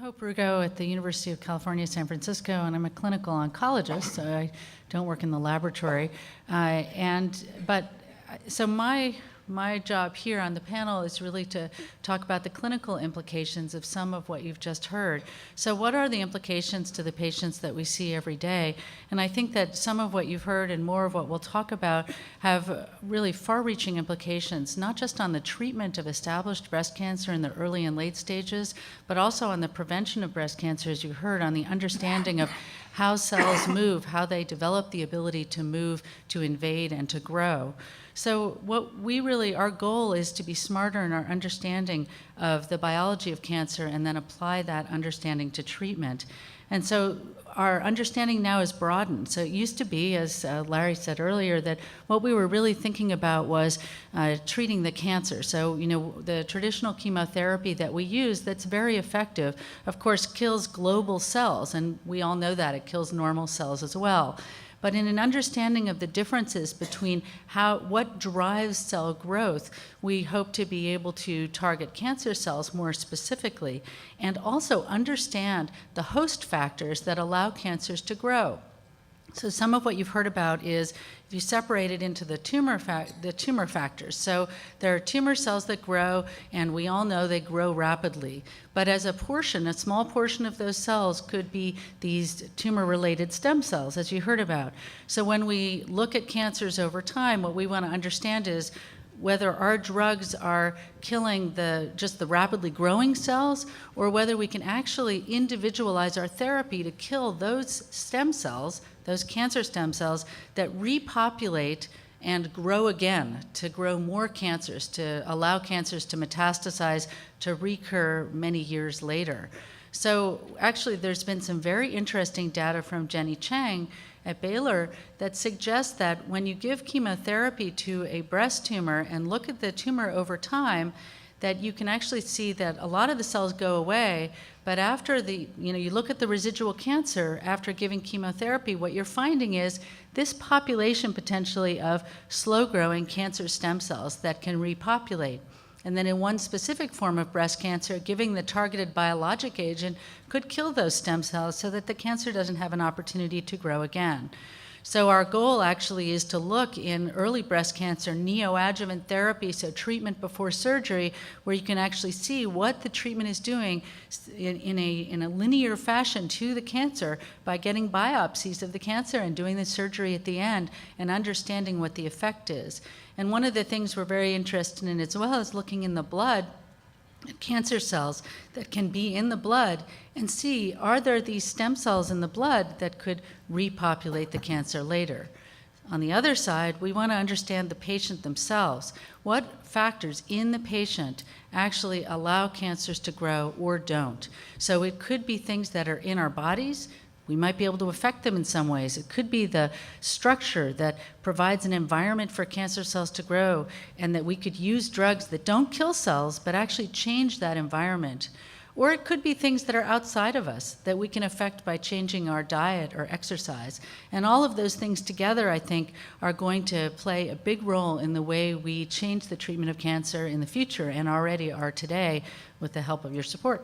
Hope Rugo at the University of California, San Francisco, and I'm a clinical oncologist, so I don't work in the laboratory. So my job here on the panel is really to talk about the clinical implications of some of what you've just heard. So what are the implications to the patients that we see every day? And I think that some of what you've heard and more of what we'll talk about have really far-reaching implications, not just on the treatment of established breast cancer in the early and late stages, but also on the prevention of breast cancer, as you heard, on the understanding of how cells move, how they develop the ability to move, to invade, and to grow. So our goal is to be smarter in our understanding of the biology of cancer and then apply that understanding to treatment. And so our understanding now is broadened. So it used to be, as Larry said earlier, that what we were really thinking about was treating the cancer. So, the traditional chemotherapy that we use that's very effective, of course, kills global cells, and we all know that. It kills normal cells as well. But in an understanding of the differences between what drives cell growth, we hope to be able to target cancer cells more specifically and also understand the host factors that allow cancers to grow. So some of what you've heard about is if you separate it into the tumor factors. So there are tumor cells that grow, and we all know they grow rapidly. But as a small portion of those cells could be these tumor-related stem cells, as you heard about. So when we look at cancers over time, what we want to understand is whether our drugs are killing just the rapidly growing cells, or whether we can actually individualize our therapy to kill those stem cells, those cancer stem cells, that repopulate and grow again, to grow more cancers, to allow cancers to metastasize, to recur many years later. So actually, there's been some very interesting data from Jenny Chang at Baylor that suggests that when you give chemotherapy to a breast tumor and look at the tumor over time, that you can actually see that a lot of the cells go away, but after you look at the residual cancer after giving chemotherapy, what you're finding is this population potentially of slow-growing cancer stem cells that can repopulate. And then in one specific form of breast cancer, giving the targeted biologic agent could kill those stem cells so that the cancer doesn't have an opportunity to grow again. So our goal actually is to look in early breast cancer neoadjuvant therapy, so treatment before surgery, where you can actually see what the treatment is doing in a linear fashion to the cancer by getting biopsies of the cancer and doing the surgery at the end and understanding what the effect is. And one of the things we're very interested in as well is looking in the blood at cancer cells that can be in the blood and see, are there these stem cells in the blood that could repopulate the cancer later? On the other side, we want to understand the patient themselves. What factors in the patient actually allow cancers to grow or don't? So it could be things that are in our bodies. We might be able to affect them in some ways. It could be the structure that provides an environment for cancer cells to grow, and that we could use drugs that don't kill cells but actually change that environment. Or it could be things that are outside of us that we can affect by changing our diet or exercise. And all of those things together, I think, are going to play a big role in the way we change the treatment of cancer in the future and already are today with the help of your support.